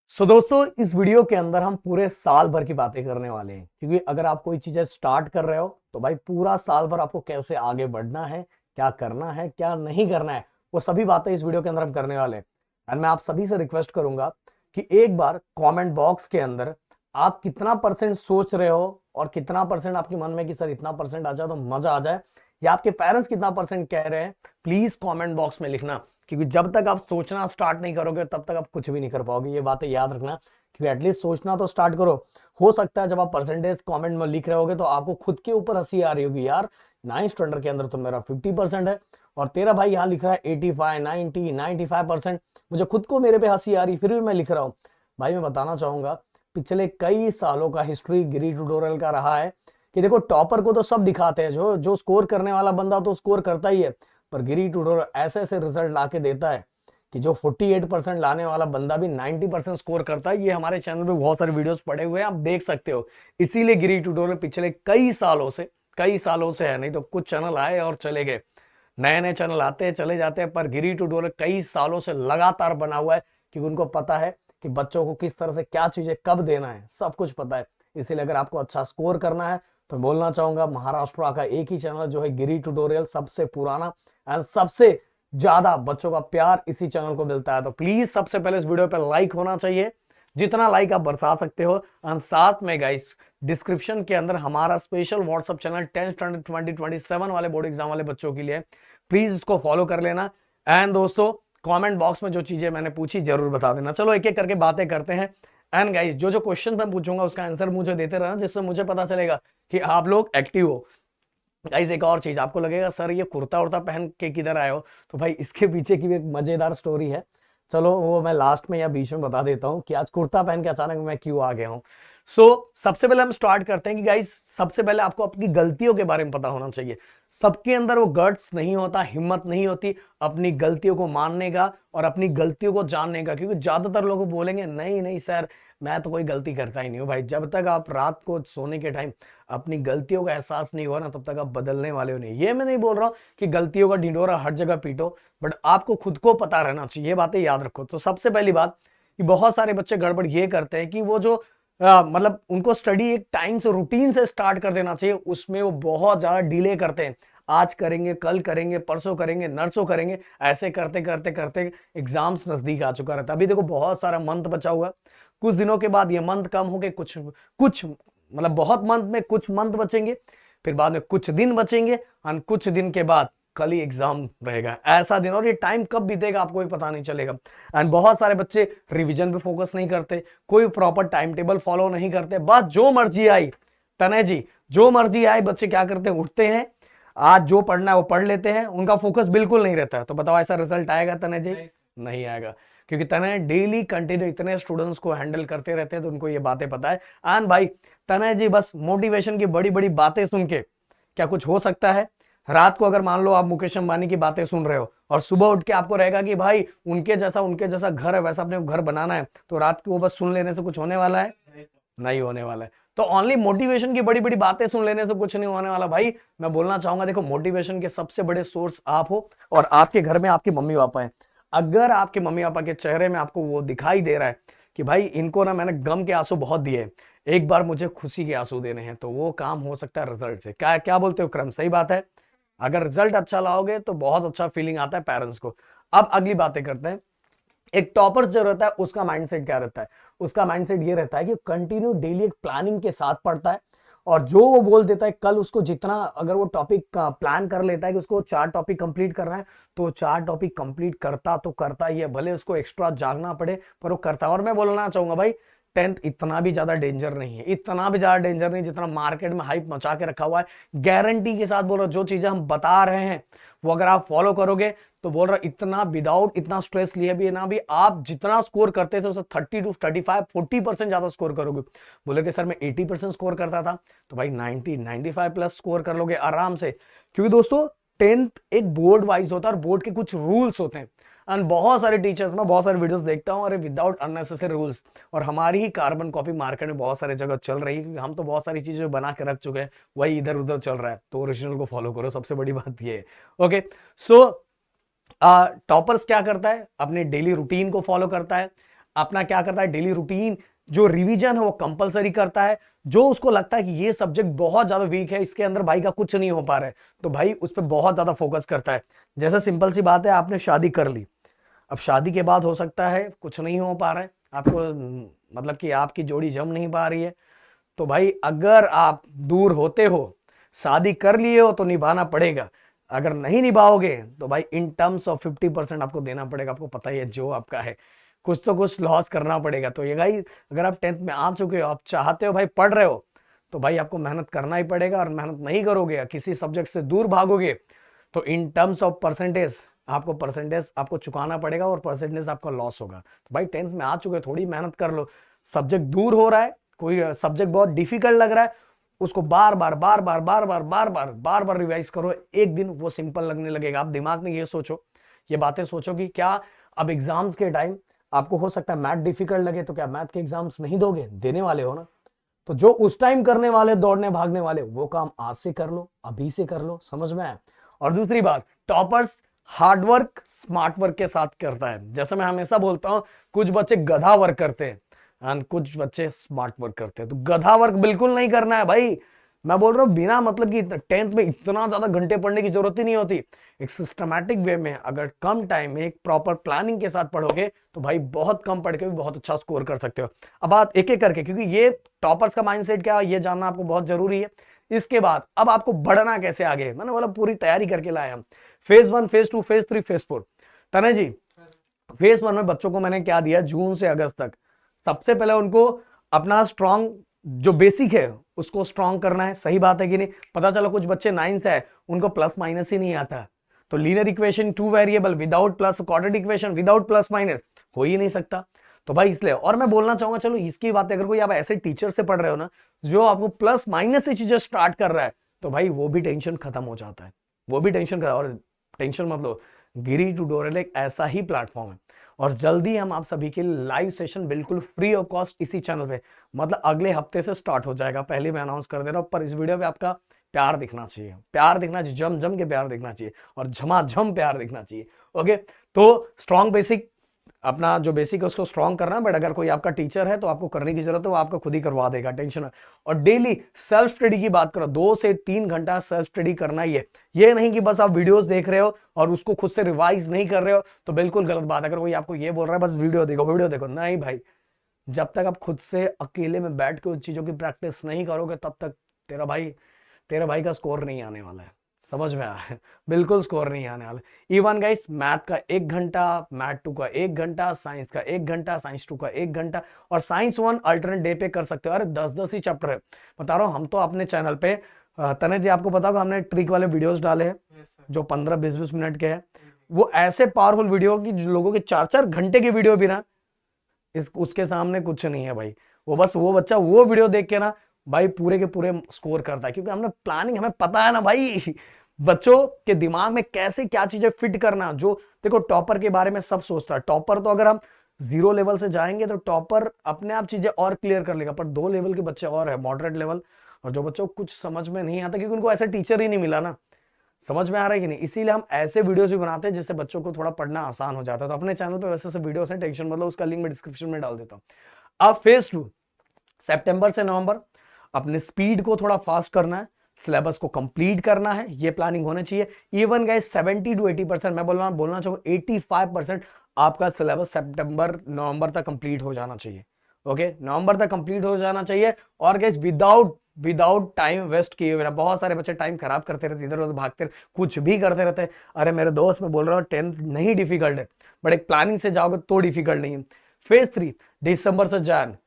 दोस्तों इस वीडियो के अंदर हम पूरे साल भर की बातें करने वाले हैं, क्योंकि अगर आप कोई चीजें स्टार्ट कर रहे हो तो भाई पूरा साल भर आपको कैसे आगे बढ़ना है, क्या करना है, क्या नहीं करना है, वो सभी बातें इस वीडियो के अंदर हम करने वाले हैं। एंड मैं आप सभी से रिक्वेस्ट करूंगा कि एक बार कमेंट बॉक्स के अंदर आप कितना परसेंट सोच रहे हो और कितना परसेंट आपके मन में कि सर इतना परसेंट आ जाए तो मजा आ जाए, या आपके पेरेंट्स कितना परसेंट कह रहे हैं, प्लीज कमेंट बॉक्स में लिखना। क्योंकि जब तक आप सोचना स्टार्ट नहीं करोगे तब तक आप कुछ भी नहीं कर पाओगे, ये बातें याद रखना। क्योंकि एटलीस्ट सोचना तो स्टार्ट करो। हो सकता है जब आप परसेंटेज कमेंट में लिख रहे होगे तो आपको खुद के ऊपर हंसी आ रही होगी, यार 9th स्टैंडर्ड के अंदर तो मेरा 50% है और तेरा भाई यहाँ लिख रहा है 85, 90, 95%। मुझे खुद को मेरे पे हंसी आ रही, फिर भी मैं लिख रहा हूँ। भाई मैं बताना चाहूंगा, पिछले कई सालों का हिस्ट्री गिरी ट्यूटोरियल का रहा है कि देखो टॉपर को तो सब दिखाते हैं, जो जो स्कोर करने वाला बंदा तो स्कोर करता ही है, पर गिरी ट्यूटोरियल ऐसे ऐसे रिजल्ट ला के देता है कि जो 48% लाने वाला बंदा भी 90% स्कोर करता है। ये हमारे चैनल पे बहुत सारे वीडियोस पड़े हुए हैं, आप देख सकते हो। इसीलिए गिरी ट्यूटोरियल पिछले कई सालों से है, नहीं तो कुछ चैनल आए और चले गए, नए नए चैनल आते हैं चले जाते हैं, पर गिरी ट्यूटोरियल कई सालों से लगातार बना हुआ है, क्योंकि उनको पता है कि बच्चों को किस तरह से क्या चीजें कब देना है, सब कुछ पता है। इसीलिए अगर आपको अच्छा स्कोर करना है तो बोलना चाहूंगा महाराष्ट्र का एक ही चैनल जो है गिरी ट्यूटोरियल, सबसे पुराना एंड सबसे ज्यादा बच्चों का प्यार इसी चैनल को मिलता है। तो प्लीज सबसे पहले इस वीडियो पे लाइक होना चाहिए, जितना लाइक आप बरसा सकते हो। एंड साथ में गाइस डिस्क्रिप्शन के अंदर हमारा special WhatsApp channel 10th standard 2027 वाले बोर्ड एग्जाम वाले बच्चों के लिए, प्लीज इसको फॉलो कर लेना। एंड दोस्तों कमेंट बॉक्स में जो चीजें मैंने पूछी जरूर बता देना। चलो एक एक करके बातें करते हैं। एंड गाइस जो जो क्वेश्चन मैं पूछूंगा उसका आंसर मुझे देते रहना, जिससे मुझे पता चलेगा कि आप लोग एक्टिव हो। गाइस एक और चीज, आपको लगेगा सर ये कुर्ता उर्ता पहन के किधर आए हो, तो भाई इसके पीछे की भी एक मजेदार स्टोरी है। चलो वो मैं लास्ट में या बीच में बता देता हूँ कि आज कुर्ता पहन के अचानक मैं क्यों आ गया हूँ। सबसे पहले हम स्टार्ट करते हैं कि गाइस सबसे पहले आपको अपनी गलतियों के बारे में पता होना चाहिए। सबके अंदर वो गट्स नहीं होता, हिम्मत नहीं होती अपनी गलतियों को मानने का और अपनी गलतियों को जानने का। क्योंकि ज्यादातर लोग बोलेंगे नहीं नहीं सर मैं तो कोई गलती करता ही नहीं हूँ। भाई जब तक आप रात को सोने के टाइम अपनी गलतियों का एहसास नहीं हुआ ना, तब तक आप बदलने वाले हो नहीं। ये मैं नहीं बोल रहा हूं कि गलतियों का ढिंडोरा हर जगह पीटो, बट आपको खुद को पता रहना चाहिए, ये बातें याद रखो। तो सबसे पहली बात कि बहुत सारे बच्चे गड़बड़ ये करते हैं कि वो जो मतलब उनको स्टडी एक टाइम से रूटीन से स्टार्ट कर देना चाहिए, उसमें वो बहुत ज्यादा डिले करते हैं। आज करेंगे, कल करेंगे, परसों करेंगे, नरसों करेंगे, ऐसे करते करते करते एग्जाम्स नजदीक आ चुका रहता है। अभी देखो बहुत सारा मंथ बचा हुआ, कुछ दिनों के बाद ये मंथ कम हो गए, कुछ कुछ मतलब बहुत मंथ में कुछ मंथ बचेंगे, फिर बाद में कुछ दिन बचेंगे और कुछ दिन के बाद कल ही एग्जाम रहेगा, ऐसा दिन। और ये टाइम कब बीतेगा आपको भी पता नहीं चलेगा। एंड बहुत सारे बच्चे रिवीजन पे फोकस नहीं करते, कोई प्रॉपर टाइम टेबल फॉलो नहीं करते, बस जो मर्जी आई, तने जी जो मर्जी आए बच्चे क्या करते हैं, उठते हैं, आज जो पढ़ना है वो पढ़ लेते हैं, उनका फोकस बिल्कुल नहीं रहता है। तो बताओ ऐसा रिजल्ट आएगा तने जी? नहीं आएगा, क्योंकि तने डेली कंटिन्यू इतने स्टूडेंट्स को हैंडल करते रहते हैं, तो उनको ये बातें पता है। एंड भाई तने जी बस मोटिवेशन की बड़ी बड़ी बातें सुन के क्या कुछ हो सकता है? रात को अगर मान लो आप मुकेश अंबानी की बातें सुन रहे हो और सुबह उठ के आपको रहेगा कि भाई उनके जैसा घर है, वैसा अपने घर बनाना है, तो रात को वो बस सुन लेने से कुछ होने वाला है? नहीं होने वाला है। तो ओनली मोटिवेशन की बड़ी बड़ी बातें सुन लेने से कुछ नहीं होने वाला भाई। मैं बोलना चाहूंगा देखो मोटिवेशन के सबसे बड़े सोर्स आप हो और आपके घर में आपके मम्मी पापा हैं। अगर आपके मम्मी पापा के चेहरे में आपको वो दिखाई दे रहा है कि भाई इनको ना मैंने गम के आंसू बहुत दिए, एक बार मुझे खुशी के आंसू देने हैं, तो वो काम हो सकता है रिजल्ट से। क्या क्या बोलते हो क्रम? सही बात है। अगर रिजल्ट अच्छा लाओगे तो बहुत अच्छा फीलिंग आता है पेरेंट्स को। अब अगली बातें करते हैं। एक टॉपर जो रहता है उसका माइंडसेट क्या रहता है? उसका माइंडसेट ये रहता है कि कंटिन्यू डेली एक प्लानिंग के साथ पढ़ता है, और जो वो बोल देता है कल उसको जितना, अगर वो टॉपिक का प्लान कर लेता है कि उसको 4 टॉपिक कंप्लीट करना है, तो 4 टॉपिक कंप्लीट करता तो करता ही है, भले उसको एक्स्ट्रा जागना पड़े पर वो करता है। और मैं बोलना चाहूंगा भाई 10th इतना भी ज्यादा डेंजर नहीं है, इतना भी ज्यादा डेंजर नहीं जितना मार्केट में हाइप मचा के रखा हुआ है। गारंटी के साथ बोल रहा हूं, जो चीजें हम बता रहे हैं वो अगर आप फॉलो करोगे तो बोल रहा इतना विदाउट इतना स्ट्रेस लिए भी ना भी आप जितना स्कोर करते थे उससे 30 to 35 40% ज्यादा स्कोर करोगे। बोले कि सर मैं 80% स्कोर करता था, तो भाई 90 95 प्लस स्कोर कर लोगे आराम से। क्योंकि दोस्तों 10th एक बोर्ड वाइज होता है और बोर्ड के कुछ रूल्स होते हैं। एंड बहुत सारे टीचर्स, मैं बहुत सारे वीडियोस देखता हूं, अरे विदाउट अननेसेसरी रूल्स, और हमारी ही कार्बन कॉपी मार्केट में बहुत सारे जगह चल रही है, क्योंकि हम तो बहुत सारी चीजें बना के रख चुके हैं, वही इधर उधर चल रहा है, तो ओरिजिनल को फॉलो करो, सबसे बड़ी बात ये है। ओके, सो टॉपर्स क्या करता है? अपने डेली रूटीन को फॉलो करता है। अपना क्या करता है, डेली रूटीन जो रिवीजन है वो कंपलसरी करता है। जो उसको लगता है कि ये सब्जेक्ट बहुत ज्यादा वीक है, इसके अंदर भाई का कुछ नहीं हो पा रहा है, तो भाई उस पर बहुत ज्यादा फोकस करता है। जैसे सिंपल सी बात है, आपने शादी कर ली, अब शादी के बाद हो सकता है कुछ नहीं हो पा रहा है आपको, मतलब कि आपकी जोड़ी जम नहीं पा रही है, तो भाई अगर आप दूर होते हो, शादी कर लिए हो, तो निभाना पड़ेगा। अगर नहीं निभाओगे तो भाई इन टर्म्स ऑफ 50% आपको देना पड़ेगा। आपको पता ही है जो आपका है, कुछ तो कुछ लॉस करना पड़ेगा। तो ये भाई अगर आप 10th में आ चुके हो, आप चाहते हो भाई, पढ़ रहे हो, तो भाई आपको मेहनत करना ही पड़ेगा। और मेहनत नहीं करोगे या किसी सब्जेक्ट से दूर भागोगे तो इन टर्म्स ऑफ परसेंटेज आपको चुकाना पड़ेगा और परसेंटेज आपका लॉस होगा। तो भाई 10th में आ चुके, थोड़ी मेहनत कर लो। सब्जेक्ट दूर हो रहा है, कोई सब्जेक्ट बहुत डिफिकल्ट लग रहा है, उसको बार बार रिवाइज करो, एक दिन वो सिंपल लगने लगेगा। आप दिमाग में ये सोचो, ये बातें सोचो कि क्या अब एग्जाम्स के टाइम आपको हो सकता है मैथ डिफिकल्ट लगे, तो क्या मैथ के एग्जाम्स नहीं दोगे? देने वाले हो ना। तो जो उस टाइम करने वाले, दौड़ने भागने वाले, वो काम आज से कर लो, अभी से कर लो। समझ में आया? और दूसरी बात, टॉपर्स हार्डवर्क स्मार्ट वर्क के साथ करता है। जैसे मैं हमेशा बोलता हूं, कुछ बच्चे गधा वर्क करते हैं और कुछ बच्चे स्मार्ट वर्क करते हैं। तो गधा वर्क बिल्कुल नहीं करना है भाई। मैं बोल रहा हूं बिना मतलब कि 10th में इतना ज्यादा घंटे पढ़ने की जरूरत ही नहीं होती। एक सिस्टमैटिक वे में, अगर कम टाइम में एक प्रॉपर प्लानिंग के साथ पढ़ोगे, तो भाई बहुत कम पढ़ के भी बहुत अच्छा स्कोर कर सकते हो। अब बात एक एक करके, क्योंकि ये टॉपर्स का माइंडसेट क्या है ये जानना आपको बहुत जरूरी है। इसके बाद अब आपको बढ़ना कैसे आगे, मैंने बोला पूरी तैयारी करके लाए हम। Phase 1, phase 2, phase 3, phase 4। तने जी, फेज 1 में बच्चों को मैंने क्या दिया, जून से अगस्त तक सबसे पहले उनको अपना स्ट्रॉन्ग जो बेसिक है उसको स्ट्रॉन्ग करना है। सही बात है कि नहीं? पता चला कुछ बच्चे 9 से है, उनको प्लस माइनस ही नहीं आता, तो linear equation 2 variable without plus, quadratic equation without plus minus हो ही नहीं सकता। तो भाई इसलिए, और मैं बोलना चाहूंगा, चलो इसकी बात, अगर कोई आप ऐसे टीचर से पढ़ रहे हो ना जो आपको प्लस माइनस से चीजें स्टार्ट कर रहा है, तो भाई वो भी टेंशन खत्म हो जाता है, वो भी टेंशन खत्म। और टेंशन मतलब, गिरी ट्यूटोरियल एक ऐसा ही प्लेटफॉर्म है, और जल्दी हम आप सभी के लाइव सेशन बिल्कुल फ्री ऑफ कॉस्ट इसी चैनल पे, मतलब अगले हफ्ते से स्टार्ट हो जाएगा। पहले मैं अनाउंस कर दे रहा हूं, पर इस वीडियो पे आपका प्यार दिखना चाहिए, प्यार दिखना चाहिए, जम जम के प्यार दिखना चाहिए, और झमाझम प्यार दिखना चाहिए। ओके, तो स्ट्रॉन्ग बेसिक, अपना जो बेसिक है उसको स्ट्रॉन्ग करना है। बट अगर कोई आपका टीचर है तो आपको करने की जरूरत है, वो आपको खुद ही करवा देगा, टेंशन है। और डेली सेल्फ स्टडी की बात करो, 2 से 3 घंटा सेल्फ स्टडी करना ही है। ये नहीं कि बस आप वीडियोस देख रहे हो और उसको खुद से रिवाइज नहीं कर रहे हो, तो बिल्कुल गलत बात है। अगर कोई आपको ये बोल रहा है बस वीडियो देखो वीडियो देखो, नहीं भाई, जब तक आप खुद से अकेले में बैठ के उन चीजों की प्रैक्टिस नहीं करोगे, तब तक तेरा भाई का स्कोर नहीं आने वाला है। समझ में आया? बिल्कुल स्कोर नहीं आने वाला। इवन गाइस, मैथ का 1 घंटा, मैथ 2 का 1 घंटा, साइंस का 1 घंटा, साइंस 2 का 1 घंटा, और साइंस 1 अल्टरनेट डे पे कर सकते हो। अरे 10-10 ही चैप्टर है, बता रहा हूँ। हम तो अपने चैनल पे, तने जी आपको बताओ, हमने ट्रिक वाले वीडियोस डाले हैं जो 15-20 मिनट के हैं। वो ऐसे पावरफुल वीडियो की लोगों के 4-4 घंटे की वीडियो भी ना, उसके सामने कुछ नहीं है भाई। वो बस वो बच्चा वो वीडियो देख के ना भाई पूरे के पूरे स्कोर करता है, क्योंकि हमने प्लानिंग, हमें पता है ना भाई बच्चों के दिमाग में कैसे क्या चीजें फिट करना। जो देखो, टॉपर के बारे में सब सोचता है। टॉपर तो अगर हम 0 लेवल से जाएंगे तो टॉपर अपने आप चीजें और क्लियर कर लेगा, पर 2 लेवल के बच्चे और है, मॉडरेट लेवल, और जो बच्चों को कुछ समझ में नहीं आता क्योंकि उनको ऐसा टीचर ही नहीं मिला ना। समझ में आ रहा है कि नहीं? इसीलिए हम ऐसे वीडियोस भी बनाते हैं जिससे बच्चों को थोड़ा पढ़ना आसान हो जाता है। तो अपने चैनल पे वैसे वीडियोस हैं, टेंशन मतलब, उसका लिंक मैं डिस्क्रिप्शन में डाल देता हूँ। अब फेज 2, सितंबर से नवंबर, अपने स्पीड को थोड़ा फास्ट करना है, सिलेबस को कंप्लीट करना है, ये प्लानिंग होनी चाहिए। इवन गाइस 70 to 80%, मैं बोलना चाहूंगा 85% आपका सिलेबस सितंबर नवंबर तक कंप्लीट हो जाना चाहिए। ओके, नवंबर तक कंप्लीट हो जाना चाहिए। और गाइस विदाउट टाइम वेस्ट किए हुए ना, बहुत सारे बच्चे टाइम खराब करते रहते, इधर उधर भागते, कुछ भी करते रहते हैं। अरे मेरे दोस्त, मैं बोल रहा हूँ 10th नहीं डिफिकल्ट है, बट एक प्लानिंग से जाओगे तो डिफिकल्ट नहीं है। फेज 3, दिसंबर से जैन।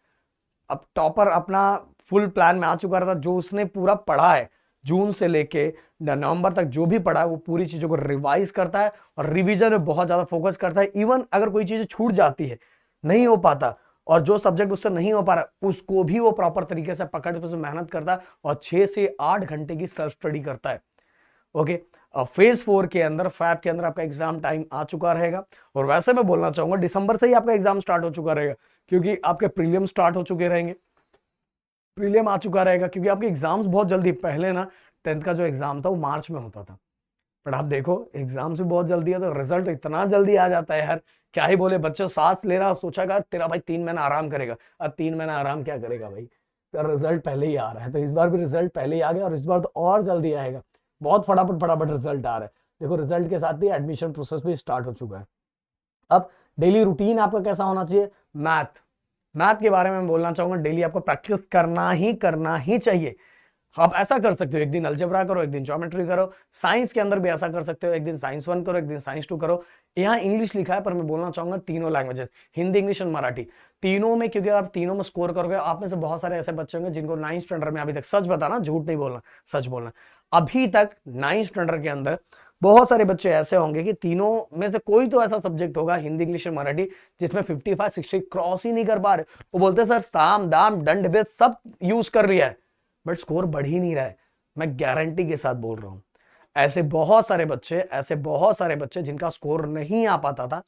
अब टॉपर अपना फुल प्लान में आ चुका रहता, जो उसने पूरा पढ़ा है जून से लेके नवंबर तक, जो भी पढ़ा है वो पूरी चीजों को रिवाइज करता है और रिवीजन में बहुत ज्यादा फोकस करता है। इवन अगर कोई चीज छूट जाती है, नहीं हो पाता, और जो सब्जेक्ट उससे नहीं हो पा रहा, उसको भी वो प्रॉपर तरीके से पकड़ के मेहनत करता है और 6 से 8 घंटे की सेल्फ स्टडी करता है। ओके, फेज 4 के अंदर, फैब के अंदर आपका एग्जाम टाइम आ चुका रहेगा। और वैसे मैं बोलना चाहूंगा दिसंबर से ही आपका एग्जाम स्टार्ट हो चुका रहेगा, क्योंकि आपके प्रीलियम स्टार्ट हो चुके रहेंगे, प्रीलियम आ चुका रहेगा, क्योंकि आपके एग्जाम्स बहुत जल्दी, पहले ना 10th का जो एग्जाम था वो मार्च में होता था, बट आप देखो एग्जाम से बहुत जल्दी है तो रिजल्ट इतना जल्दी आ जाता है यार, क्या ही बोले। बच्चों सांस लेना सोचा तेरा भाई 3 महीना आराम करेगा, अब 3 महीना आराम क्या करेगा भाई, तो रिजल्ट पहले ही आ रहा है। तो इस बार भी रिजल्ट पहले ही आ गया और इस बार तो और जल्दी आएगा, बहुत फटाफट फटाफट रिजल्ट आ रहा है। देखो रिजल्ट के साथ ही एडमिशन प्रोसेस भी स्टार्ट हो चुका है। अब डेली रूटीन आपका कैसा होना चाहिए, मैथ के बारे में बोलना चाहूंगा। डेली आपको प्रैक्टिस करना ही चाहिए। आप ऐसा कर सकते हो, एक दिन अलजेब्रा करो, एक दिन ज्योमेट्री करो। साइंस के अंदर भी ऐसा कर सकते हो, एक दिन साइंस 1 करो, एक दिन साइंस 2 करो। यहाँ इंग्लिश लिखा है पर मैं बोलना चाहूंगा तीनों लैंग्वेजेस, हिंदी इंग्लिश और मराठी, तीनों में, क्योंकि आप तीनों में स्कोर करोगे। आप में से बहुत सारे ऐसे बच्चे होंगे जिनको 9th स्टैंडर्ड में अभी तक, सच बताना झूठ नहीं बोलना, सच बोलना, अभी तक 9th स्टैंडर्ड के अंदर बहुत सारे बच्चे ऐसे होंगे कि तीनों में से कोई तो ऐसा सब्जेक्ट होगा, हिंदी इंग्लिश और मराठी, जिसमें 55-60 क्रॉस ही नहीं कर पा रहे। वो बोलते हैं सर साम दाम दंड भेद सब यूज कर लिया है बट स्कोर बढ़ ही नहीं रहा है। मैं गारंटी के साथ बोल रहा हूं, ऐसे बहुत सारे बच्चे जिनका स्कोर नहीं आ पाता था,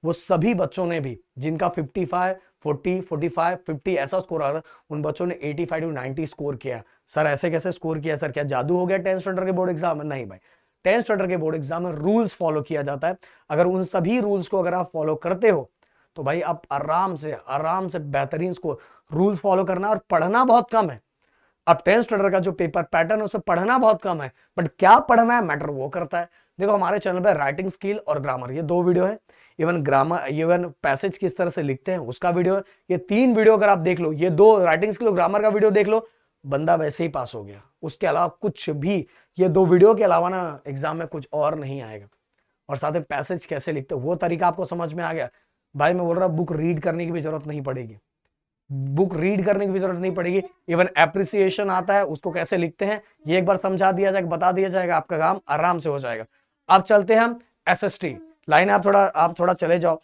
वो सभी बच्चों ने भी, जिनका 55, 40, 45, 50 ऐसा स्कोर आ था, उन बच्चों ने 85 to 90 स्कोर किया। सर ऐसे कैसे स्कोर किया सर, क्या जादू हो गया 10th स्टैंडर्ड के बोर्ड एग्जाम में? नहीं भाई, 10th स्टैंडर्ड के बोर्ड एग्जाम में रूल्स फॉलो किया जाता है। अगर उन सभी रूल्स को अगर आप फॉलो करते हो तो भाई आप आराम से बेहतरीन स्कोर। रूल्स फॉलो करना और पढ़ना बहुत कम है। अब 10th स्टैंडर्ड का जो पेपर पैटर्न है उसमें पढ़ना बहुत कम है, बट क्या पढ़ना है मैटर वो करता है। देखो हमारे चैनल पे राइटिंग स्किल और ग्रामर, ये 2 वीडियो है। इवन पैसेज किस तरह से लिखते हैं उसका वीडियो है। ये 3 वीडियो अगर आप देख लो, ये 2 राइटिंग स्किल और ग्रामर का वीडियो देख लो, बंदा वैसे ही पास हो गया। उसके अलावा कुछ भी, ये 2 वीडियो के अलावा ना एग्जाम में कुछ और नहीं आएगा। और साथ में पैसेज कैसे लिखते हो वो तरीका आपको समझ में आ गया, भाई मैं बोल रहा हूं बुक रीड करने की भी जरूरत नहीं पड़ेगी, बुक रीड करने की भी जरूरत नहीं पड़ेगी। इवन एप्रिसिएशन आता है, उसको कैसे लिखते हैं ये एक बार समझा दिया जाएगा, बता दिया जाएगा, आपका काम आराम से हो जाएगा। अब चलते हैं हम एसएसटी लाइन। आप थोड़ा चले जाओ,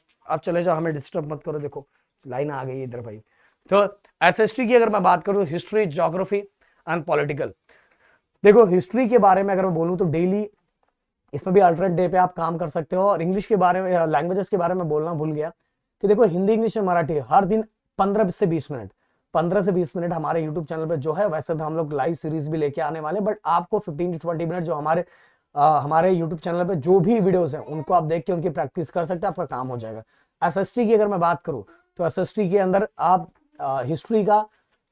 हमें डिस्टर्ब मत करो। देखो लाइन आ गई इधर भाई। तो एसएसटी की अगर मैं बात करूं, हिस्ट्री, ज्योग्राफी एंड पॉलिटिकल। देखो हिस्ट्री के बारे में अगर मैं बोलूं तो डेली इसमें भी अल्टरनेट डे पे आप काम कर सकते हो। और इंग्लिश के बारे में, लैंग्वेजेस के बारे में बोलना भूल गया कि देखो हिंदी, इंग्लिश और मराठी हर दिन 15 से 20 मिनट, 15 से 20 मिनट हमारे यूट्यूब चैनल पे जो है, वैसे तो हम लोग लाइव सीरीज भी लेके आने वाले, बट आपको 15 to 20 मिनट जो हमारे यूट्यूब चैनल पे जो भी वीडियोस हैं उनको आप देख के उनकी प्रैक्टिस कर सकते हैं, आपका काम हो जाएगा। एसएसटी की अगर मैं बात करूं तो एसएसटी के अंदर आप हिस्ट्री का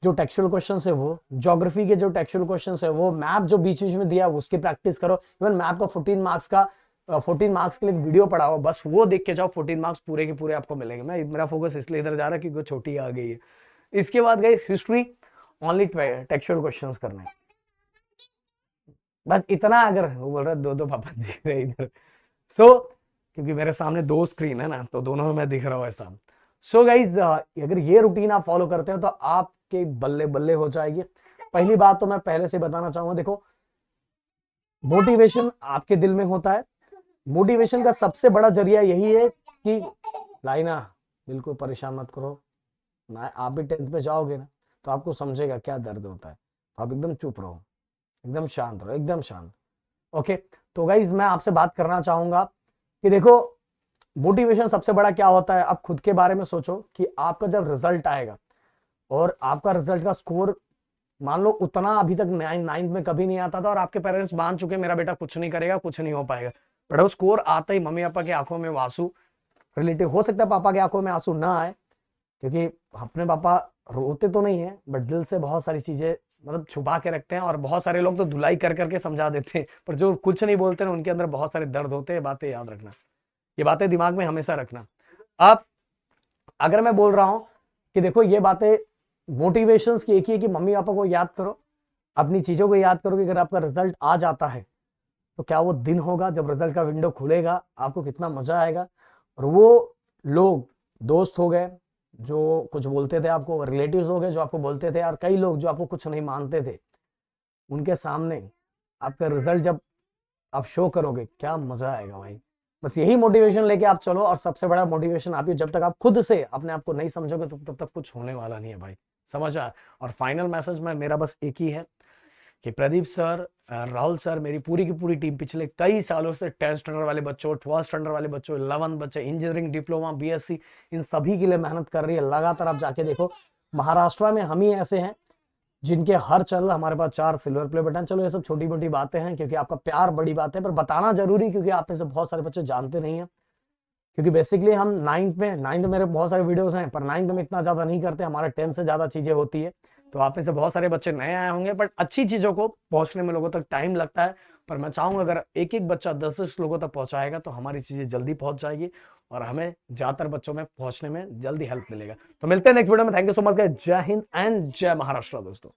जो टेक्सचुअल क्वेश्चन है वो, ज्योग्राफी के जो टेक्सचुअल क्वेश्चन है वो, मैप जो बीच बीच में दिया है उसकी प्रैक्टिस करो। इवन मैप का 14 मार्क्स के लिए वीडियो पड़ा हुआ, बस वो देख के जाओ, 14 मार्क्स पूरे के पूरे आपको मिलेंगे। मेरा फोकस इसलिए इधर जा रहा है क्योंकि छोटी आ गई है। इसके बाद गई हिस्ट्री, ओनली टेक्सचुअल क्वेश्चंस करने, बस इतना। अगर वो बोल रहा है दो पापा देख रहे इधर, क्योंकि मेरे सामने 2 स्क्रीन है ना, तो दोनों में मैं दिख रहा हूँ ऐसा। सो गाइज अगर ये रूटीन आप फॉलो करते हो तो आपके बल्ले बल्ले हो जाएगी। पहली बात तो मैं पहले से बताना चाहूंगा, देखो मोटिवेशन आपके दिल में होता है। मोटिवेशन का सबसे बड़ा जरिया यही है कि लाइना बिल्कुल परेशान मत करो, आप भी 10th पे जाओगे ना तो आपको समझेगा क्या दर्द होता है। तो आप एकदम चुप रहो, एकदम शांत रहो, एकदम शांत। ओके, तो गाइज मैं आपसे बात करना चाहूंगा कि देखो मोटिवेशन सबसे बड़ा क्या होता है। आप खुद के बारे में सोचो कि आपका जब रिजल्ट आएगा और आपका रिजल्ट का स्कोर मान लो उतना अभी तक 9th में कभी नहीं आता था, और आपके पेरेंट्स मान चुके मेरा बेटा कुछ नहीं करेगा, कुछ नहीं हो पाएगा, बट वो स्कोर आता ही मम्मी पापा की आंखों में आंसू, रिलेटिव हो सकता है पापा की आंखों में आंसू ना आए क्योंकि अपने पापा रोते तो नहीं है बट दिल से बहुत सारी चीजें मतलब छुपा के रखते हैं, और बहुत सारे लोग तो धुलाई कर करके समझा देते हैं, पर जो कुछ नहीं बोलते ना उनके अंदर बहुत सारे दर्द होते हैं। बातें याद रखना, ये बातें दिमाग में हमेशा रखना। अब अगर मैं बोल रहा हूं कि देखो ये बातें मोटिवेशंस की एक ही है कि मम्मी पापा को याद करो, अपनी चीजों को याद करो कि अगर आपका रिजल्ट आ जाता है तो क्या वो दिन होगा जब रिजल्ट का विंडो खुलेगा, आपको कितना मजा आएगा। और वो लोग दोस्त हो गए जो कुछ बोलते थे आपको, रिलेटिव्स हो गए जो आपको बोलते थे, और कई लोग जो आपको कुछ नहीं मानते थे, उनके सामने आपका रिजल्ट जब आप शो करोगे क्या मजा आएगा भाई। बस यही मोटिवेशन लेके आप चलो, और सबसे बड़ा मोटिवेशन आप ही, जब तक आप खुद से अपने आप को नहीं समझोगे तो तब तक कुछ होने वाला नहीं है भाई, समझ आया। और फाइनल मैसेज में मेरा बस एक ही है कि प्रदीप सर, राहुल सर, मेरी पूरी की पूरी टीम पिछले कई सालों से 10th स्टैंडर्ड वाले बच्चों, 12th स्टैंडर्ड वाले बच्चों, 11th बच्चे, इंजीनियरिंग, डिप्लोमा, बीएससी, इन सभी के लिए मेहनत कर रही है लगातार। आप जाके देखो महाराष्ट्र में हम ही ऐसे हैं जिनके हर चैनल हमारे पास 4 सिल्वर प्ले बटन। चलो ये सब छोटी मोटी बातें हैं, क्योंकि आपका प्यार बड़ी बात है, पर बताना जरूरी, क्योंकि आप में से बहुत सारे बच्चे जानते नहीं है। क्योंकि बेसिकली हम नाइन्थ में मेरे बहुत सारे वीडियोस हैं, पर नाइन्थ में इतना ज्यादा नहीं करते, हमारे 10th से ज्यादा चीजें होती है। तो आप में से बहुत सारे बच्चे नए आए होंगे, बट अच्छी चीजों को पहुंचने में लोगों तक टाइम लगता है। पर मैं चाहूंगा अगर एक एक बच्चा 10-10 लोगों तक पहुंचाएगा तो हमारी चीजें जल्दी पहुंच जाएगी और हमें ज्यादातर बच्चों में पहुंचने में जल्दी हेल्प मिलेगा। तो मिलते हैं नेक्स्ट वीडियो में। Thank you so much guys. जय हिंद एंड जय महाराष्ट्र दोस्तों।